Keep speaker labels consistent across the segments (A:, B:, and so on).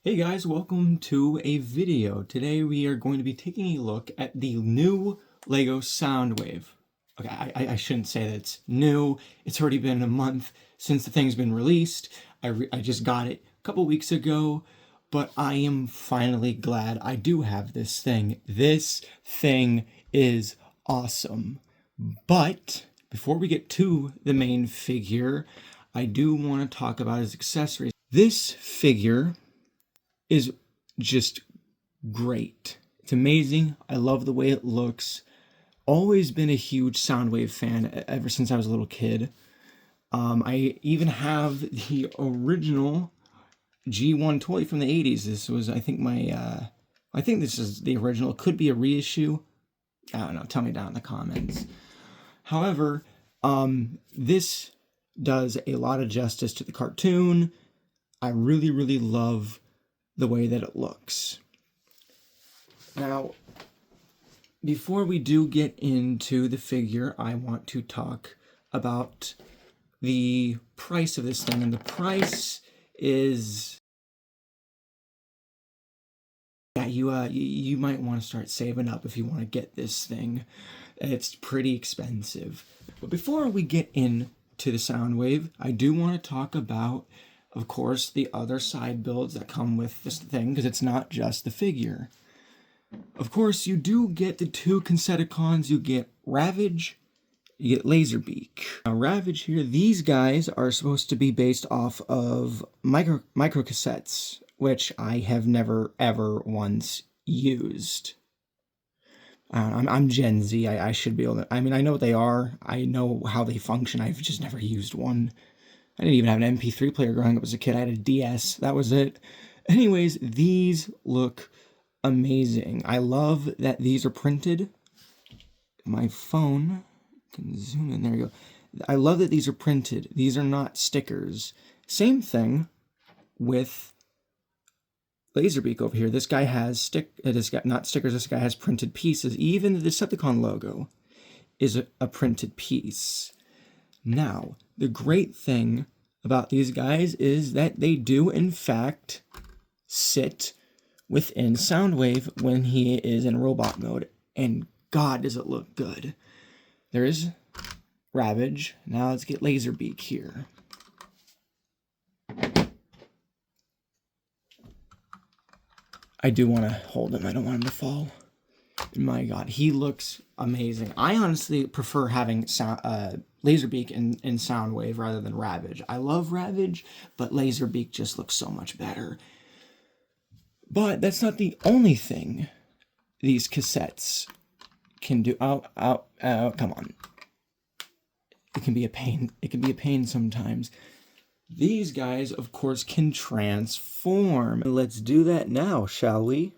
A: Hey guys, welcome to a video. Today we are going to be taking a look at the new LEGO Soundwave. Okay, I shouldn't say that it's new. It's already been a month since the thing's been released. I just got it a couple weeks ago, but I am finally glad I do have this thing. This thing is awesome. But before we get to the main figure, I do want to talk about his accessories. This figure is just great. It's amazing. I love the way it looks. Always been a huge Soundwave fan ever since I was a little kid. I even have the original G1 toy from the 80s. This was, I think this is the original. It could be a reissue. I don't know. Tell me down in the comments. However, this does a lot of justice to the cartoon. I really, really love the way that it looks. Now, before we do get into the figure, I want to talk about the price of this thing. And the price is, yeah, you might want to start saving up if you want to get this thing. It's pretty expensive. But before we get into the Soundwave, I do want to talk about, of course, the other side builds that come with this thing, because it's not just the figure. Of course, you do get the two Conceticons. You get Ravage, you get Laserbeak. Now, Ravage here, these guys are supposed to be based off of micro cassettes, which I have never, ever once used. I'm Gen Z. I should be able to, I mean, I know what they are. I know how they function. I've just never used one. I didn't even have an MP3 player growing up as a kid. I had a DS. That was it. Anyways, these look amazing. I love that these are printed. My phone can zoom in. There you go. I love that these are printed. These are not stickers. Same thing with Laserbeak over here. This guy has not stickers. This guy has printed pieces. Even the Decepticon logo is a printed piece. Now, the great thing about these guys is that they do, in fact, sit within Soundwave when he is in robot mode. And God, does it look good. There is Ravage. Now let's get Laserbeak here. I do want to hold him. I don't want him to fall. My God, he looks amazing. I honestly prefer having Laserbeak in Soundwave rather than Ravage. I love Ravage, but Laserbeak just looks so much better. But that's not the only thing these cassettes can do. Come on. It can be a pain. It can be a pain sometimes. These guys, of course, can transform. Let's do that now, shall we?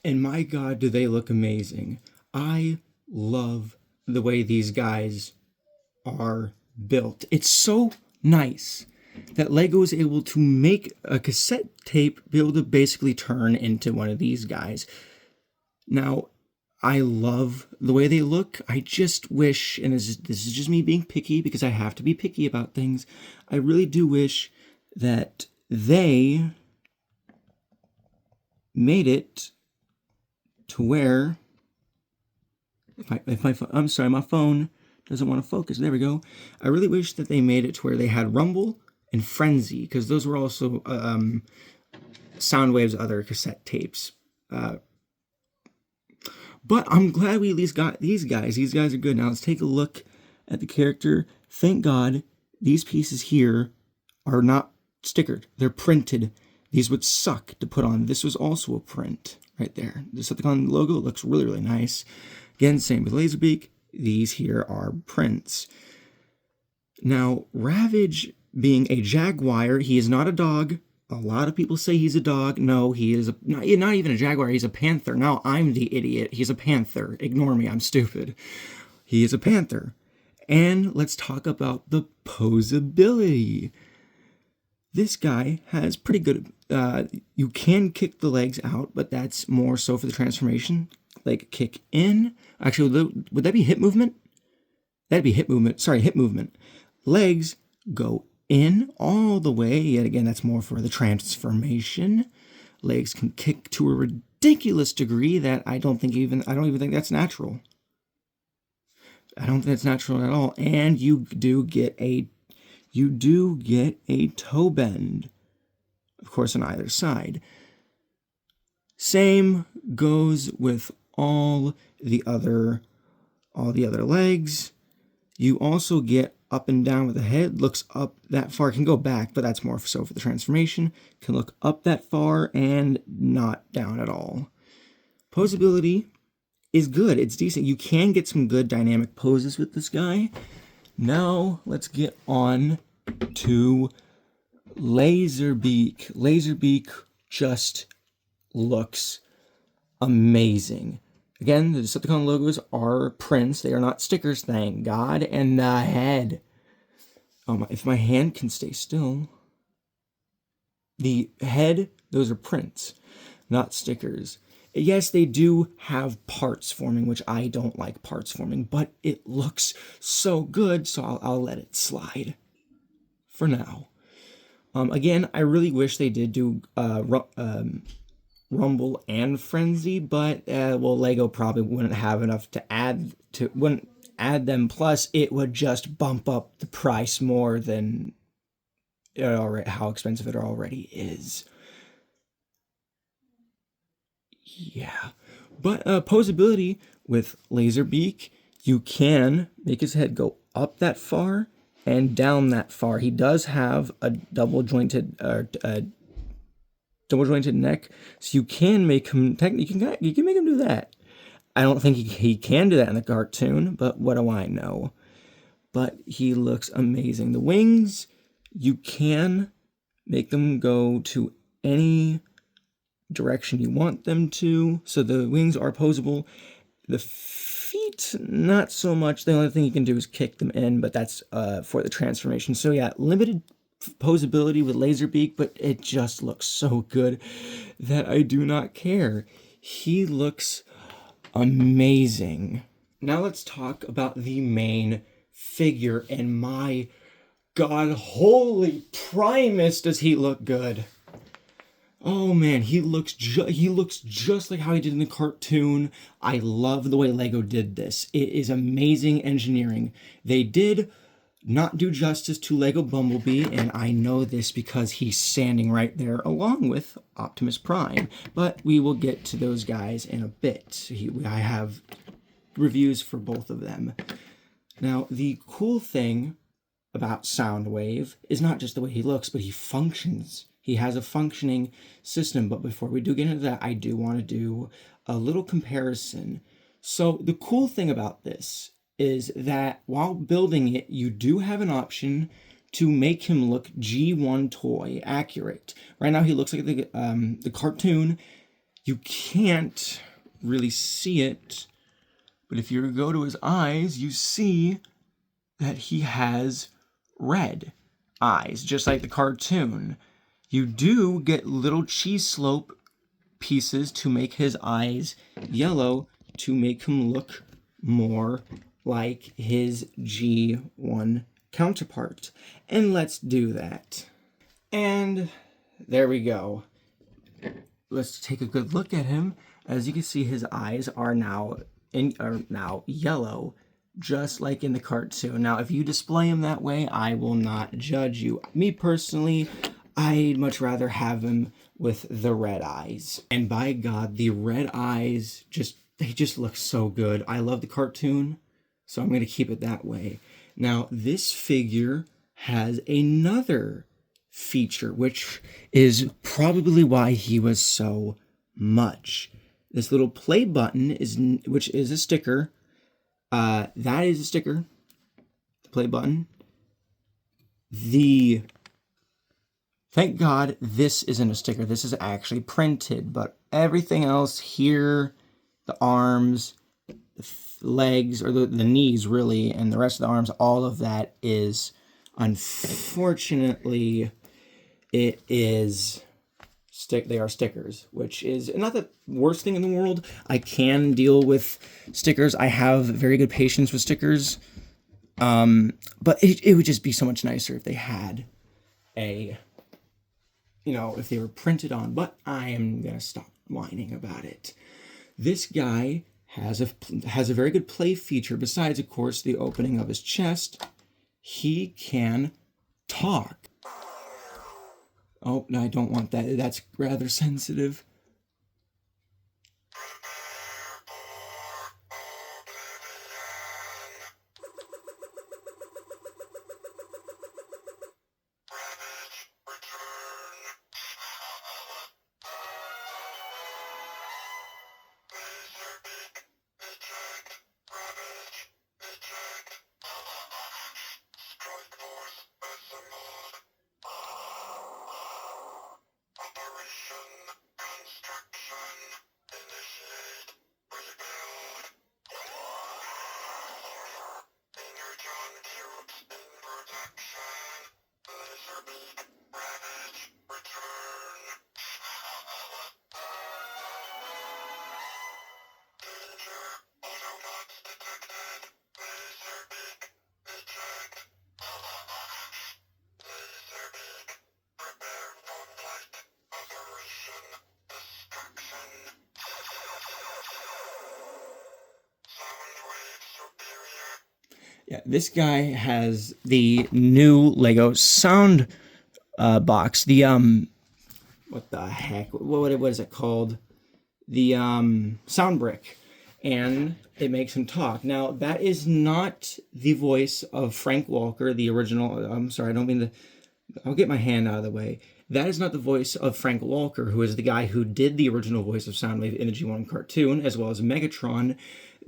A: And my God, do they look amazing. I love the way these guys are built. It's so nice that Lego is able to make a cassette tape be able to basically turn into one of these guys. Now, I love the way they look. I just wish, and this is just me being picky because I have to be picky about things, I really do wish that they made it to where, I'm sorry, my phone doesn't want to focus. There we go. I really wish that they made it to where they had Rumble and Frenzy, because those were also Soundwave's other cassette tapes. But I'm glad we at least got these guys. These guys are good. Now let's take a look at the character. Thank God these pieces here are not stickered. They're printed. These would suck to put on. This was also a print right there. The Decepticon logo looks really, really nice. Again, same with Laserbeak. These here are prints. Now, Ravage being a jaguar, he is not a dog. A lot of people say he's a dog. No, he is not even a jaguar. He's a panther. Now I'm the idiot. He's a panther. Ignore me. I'm stupid. He is a panther. And let's talk about the posability. This guy has pretty good... you can kick the legs out, but that's more so for the transformation. Like kick in. Actually, would that be hip movement? That'd be hip movement. Sorry, hip movement. Legs go in all the way. Yet again, that's more for the transformation. Legs can kick to a ridiculous degree that I don't even think that's natural. I don't think that's natural at all. And you do get a toe bend, of course, on either side. Same goes with all the other legs. You also get up and down with the head. Looks up that far. Can go back, but that's more so for the transformation. Can look up that far and not down at all. Posability is good. It's decent. You can get some good dynamic poses with this guy. Now let's get on to Laserbeak. Laserbeak just looks amazing. Again, the Decepticon logos are prints. They are not stickers, thank God. And the head. If my hand can stay still. The head, those are prints, not stickers. Yes, they do have parts forming, which I don't like parts forming, but it looks so good, so I'll let it slide for now. Again, I really wish they did do Rumble and Frenzy, but Lego probably wouldn't have enough wouldn't add them. Plus, it would just bump up the price more than how expensive it already is. Yeah, but posability with Laserbeak, you can make his head go up that far and down that far. He does have a double jointed neck, so you can make him you can make him do that. I don't think he can do that in the cartoon, but what do I know? But he looks amazing. The wings, you can make them go to any direction you want them to, so the wings are posable. The feet, not so much. The only thing you can do is kick them in, but that's for the transformation. So yeah, limited posability with Laserbeak, but it just looks so good that I do not care. He looks amazing. Now let's talk about the main figure, and my God, holy Primus, does he look good. Oh man, he looks just like how he did in the cartoon. I love the way Lego did this. It is amazing engineering. They did not do justice to Lego Bumblebee, and I know this because he's standing right there along with Optimus Prime. But we will get to those guys in a bit. I have reviews for both of them. Now, the cool thing about Soundwave is not just the way he looks, but he functions. He has a functioning system. But before we do get into that, I do want to do a little comparison. So the cool thing about this is that while building it, you do have an option to make him look G1 toy accurate. Right now he looks like the cartoon. You can't really see it, but if you go to his eyes, you see that he has red eyes, just like the cartoon. You do get little cheese slope pieces to make his eyes yellow to make him look more like his G1 counterpart. And let's do that. And there we go. Let's take a good look at him. As you can see, his eyes are now yellow, just like in the cartoon. Now, if you display him that way, I will not judge you. Me personally, I'd much rather have him with the red eyes. And by God, the red eyes they just look so good. I love the cartoon, so I'm going to keep it that way. Now, this figure has another feature, which is probably why he was so much. This little play button which is a sticker. That is a sticker. The play button. Thank God this isn't a sticker. This is actually printed, but everything else here, the arms, the legs, or the knees really, and the rest of the arms, all of that is, unfortunately, they are stickers, which is not the worst thing in the world. I can deal with stickers. I have very good patience with stickers. But it would just be so much nicer if they had if they were printed on, but I am going to stop whining about it. This guy has a very good play feature. Besides, of course, the opening of his chest, he can talk. Oh, no, I don't want that. That's rather sensitive. Yeah, this guy has the new Lego sound box. The what the heck? What is it called? The sound brick, and it makes him talk. Now that is not the voice of Frank Walker, the original. I'm sorry, I don't mean to. I'll get my hand out of the way. That is not the voice of Frank Walker, who is the guy who did the original voice of Soundwave in the G1 cartoon, as well as Megatron.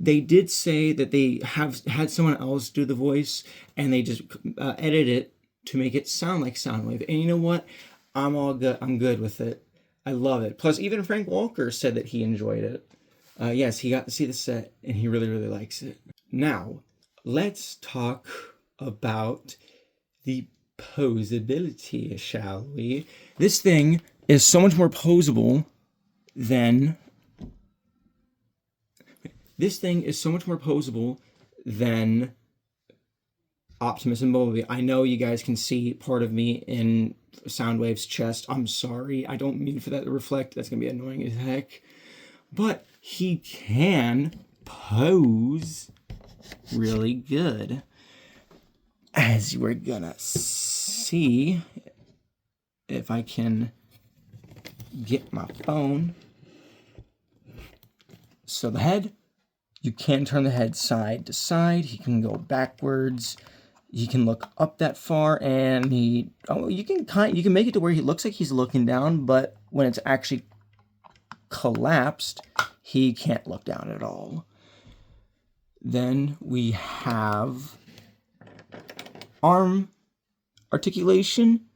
A: They did say that they have had someone else do the voice, and they just edited it to make it sound like Soundwave. And you know what? I'm all good. I'm good with it. I love it. Plus, even Frank Walker said that he enjoyed it. Yes, he got to see the set, and he really, really likes it. Now, let's talk about the posability, shall we? This thing is so much more posable than Optimus and Bumblebee. I know you guys can see part of me in Soundwave's chest. I'm sorry. I don't mean for that to reflect. That's going to be annoying as heck. But he can pose really good. As we're gonna see, if I can get my phone. So the head, you can turn the head side to side. He can go backwards. He can look up that far, and you can make it to where he looks like he's looking down, but when it's actually collapsed, he can't look down at all. Then we have arm articulation.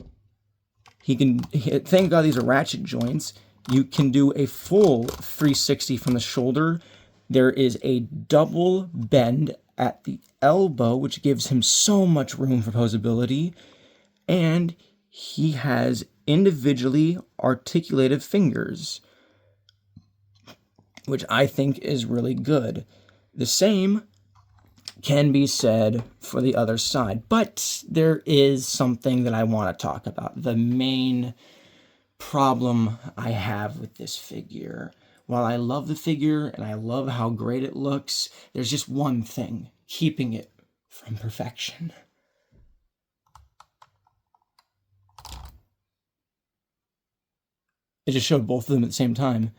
A: Thank God these are ratchet joints. you can do a full 360 from the shoulder. There is a double bend at the elbow, which gives him so much room for posability. And he has individually articulated fingers, which I think is really good. The same can be said for the other side, but there is something that I want to talk about. The main problem I have with this figure. While I love the figure and I love how great it looks, there's just one thing keeping it from perfection. It just showed both of them at the same time.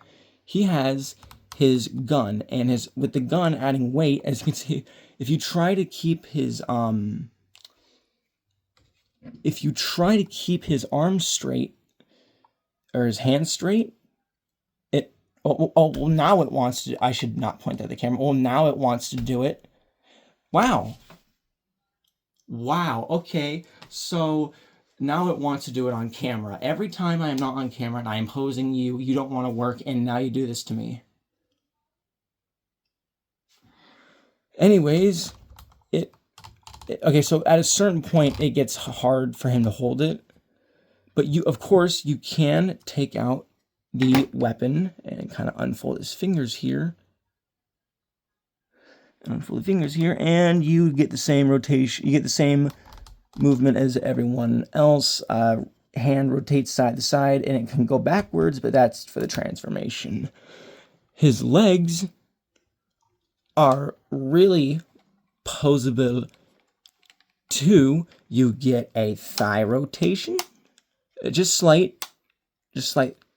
A: He has his gun, and with the gun adding weight, as you can see, if you try to keep his arms straight, or his hands straight, well, now it wants to, I should not point at the camera. Well, now it wants to do it. Wow, okay, so now it wants to do it on camera. Every time I am not on camera and I am posing you, you don't want to work, and now you do this to me. Anyways, okay, so at a certain point, it gets hard for him to hold it. But of course, you can take out the weapon and kind of unfold his fingers here. Unfold the fingers here, and you get the same rotation. You get the same movement as everyone else. Hand rotates side to side, and it can go backwards, but that's for the transformation. His legs are really posable too. You get a thigh rotation, just slight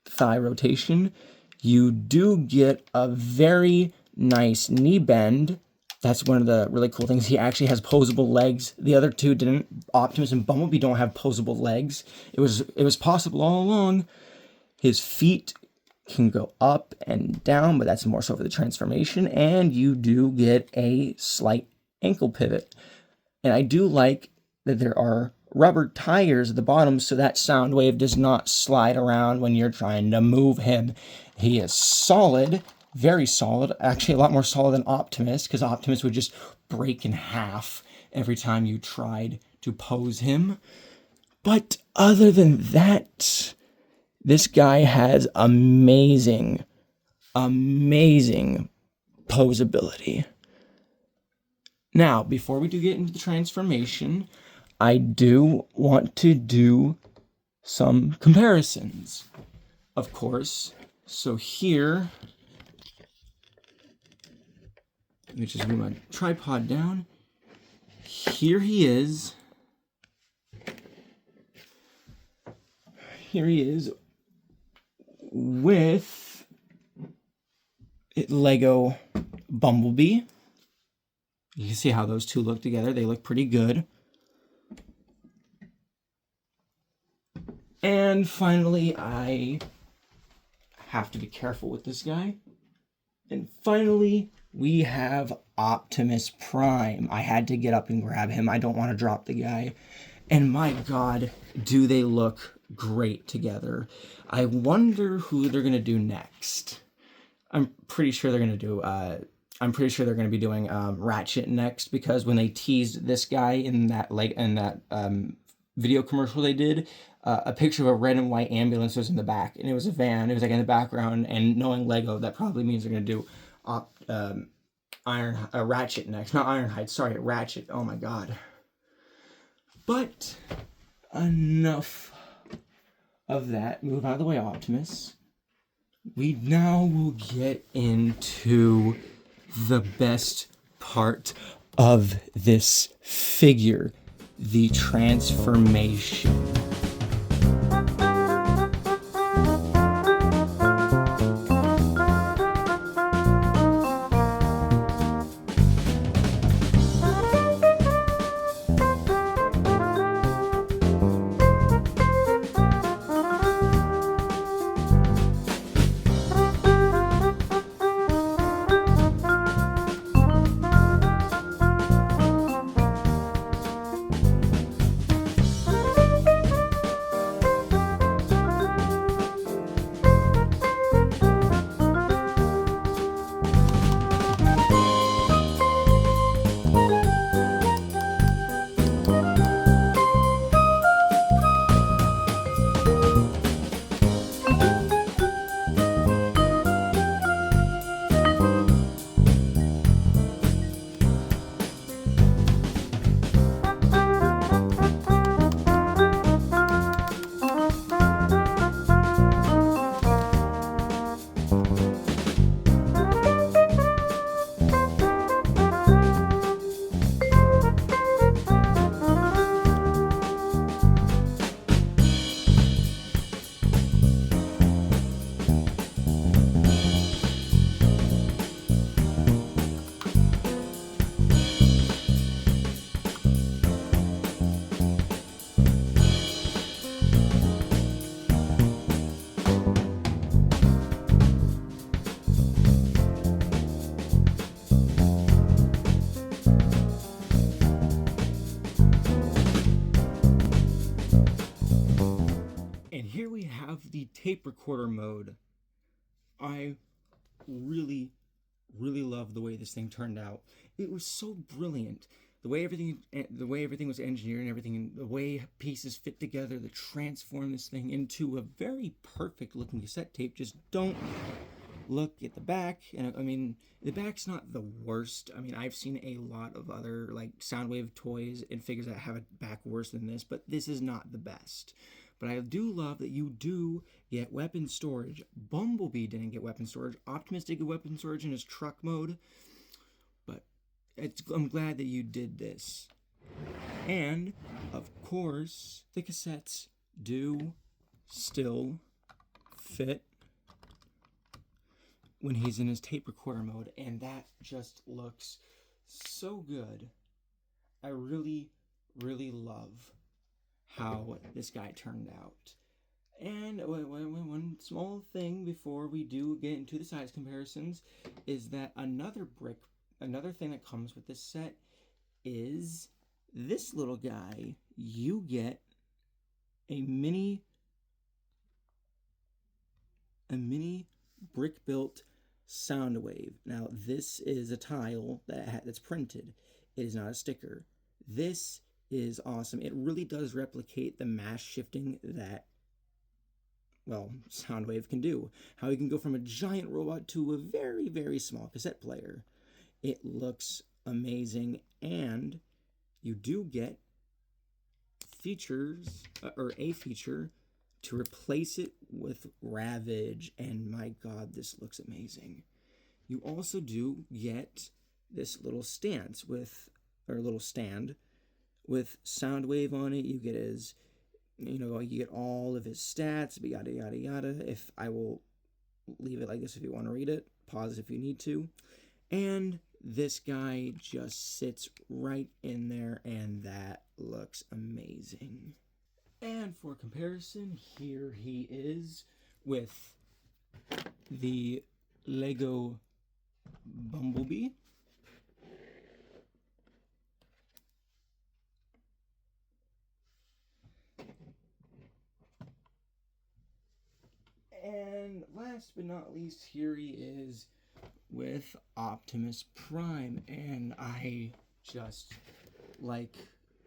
A: thigh rotation. You do get a very nice knee bend. That's one of the really cool things. He actually has posable legs. The other two didn't. Optimus and Bumblebee don't have posable legs. It was possible all along. His feet can go up and down, but that's more so for the transformation. And you do get a slight ankle pivot. And I do like that there are rubber tires at the bottom so that Soundwave does not slide around when you're trying to move him. He is solid, very solid, actually a lot more solid than Optimus, because Optimus would just break in half every time you tried to pose him. But other than that, this guy has amazing posability. Now, before we do get into the transformation, I do want to do some comparisons, of course. So here, let me just move my tripod down. Here he is. Here he is with Lego Bumblebee. You can see how those two look together. They look pretty good. And finally, I have to be careful with this guy. And finally, we have Optimus Prime. I had to get up and grab him. I don't want to drop the guy. And my God, do they look great together. I wonder who they're going to do next. I'm pretty sure they're going to do... I'm pretty sure they're going to be doing Ratchet next, because when they teased this guy in that video commercial they did, a picture of a red and white ambulance was in the back, and it was a van. It was like in the background, and knowing Lego, that probably means they're going to do Ratchet next. Not Ironhide, sorry, Ratchet. Oh my God. But enough of that. Move out of the way, Optimus. We now will get into the best part of this figure, the transformation. tape recorder mode, I really, really love the way this thing turned out. It was so brilliant. The way everything was engineered and everything, the way pieces fit together that transform this thing into a very perfect looking cassette tape. Just don't look at the back. And I mean, the back's not the worst. I mean, I've seen a lot of other like Soundwave toys and figures that have a back worse than this, but this is not the best. But I do love that you do get weapon storage. Bumblebee didn't get weapon storage. Optimus did get weapon storage in his truck mode. But I'm glad that you did this. And, of course, the cassettes do still fit when he's in his tape recorder mode. And that just looks so good. I really, really love how this guy turned out. And one small thing before we do get into the size comparisons is that another thing that comes with this set is this little guy. You get a mini brick built Soundwave. Now this is a tile that's printed. It is not a sticker. This is awesome. It really does replicate the mass shifting that, well, Soundwave can do. How you can go from a giant robot to a very, very small cassette player. It looks amazing, and you do get features, or a feature, to replace it with Ravage, and my god, this looks amazing. You also do get this little stand with Soundwave on it. You get his, you get all of his stats, yada yada yada. If I will leave it like this if you want to read it, pause if you need to. And this guy just sits right in there, and that looks amazing. And for comparison, here he is with the Lego Bumblebee. And last but not least, here he is with Optimus Prime. And I just like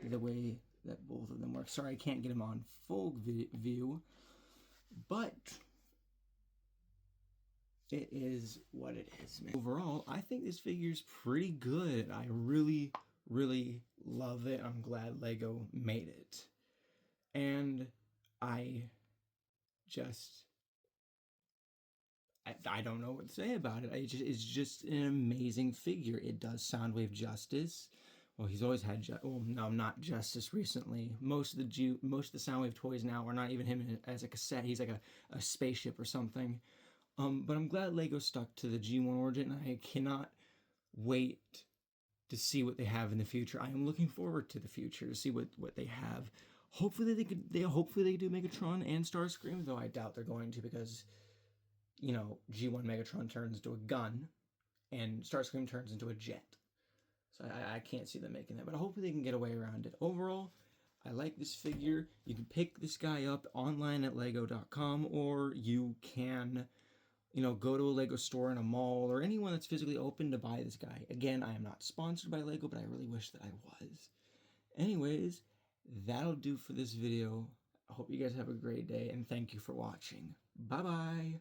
A: the way that both of them work. Sorry, I can't get him on full view, but it is what it is, man. Overall, I think this figure's pretty good. I really, really love it. I'm glad Lego made it. And I don't know what to say about it. It's just an amazing figure. It does Soundwave justice. Well, he's always had not justice recently. Most of the Soundwave toys now are not even him as a cassette. He's like a spaceship or something. But I'm glad Lego stuck to the G1 origin. I cannot wait to see what they have in the future. I am looking forward to the future to see what they have. Hopefully they do Megatron and Starscream, though I doubt they're going to, because G1 Megatron turns into a gun and Starscream turns into a jet. So I can't see them making that, but hopefully they can get away around it. Overall, I like this figure. You can pick this guy up online at lego.com, or you can, go to a Lego store in a mall or anyone that's physically open to buy this guy. Again, I am not sponsored by Lego, but I really wish that I was. Anyways, that'll do for this video. I hope you guys have a great day, and thank you for watching. Bye-bye.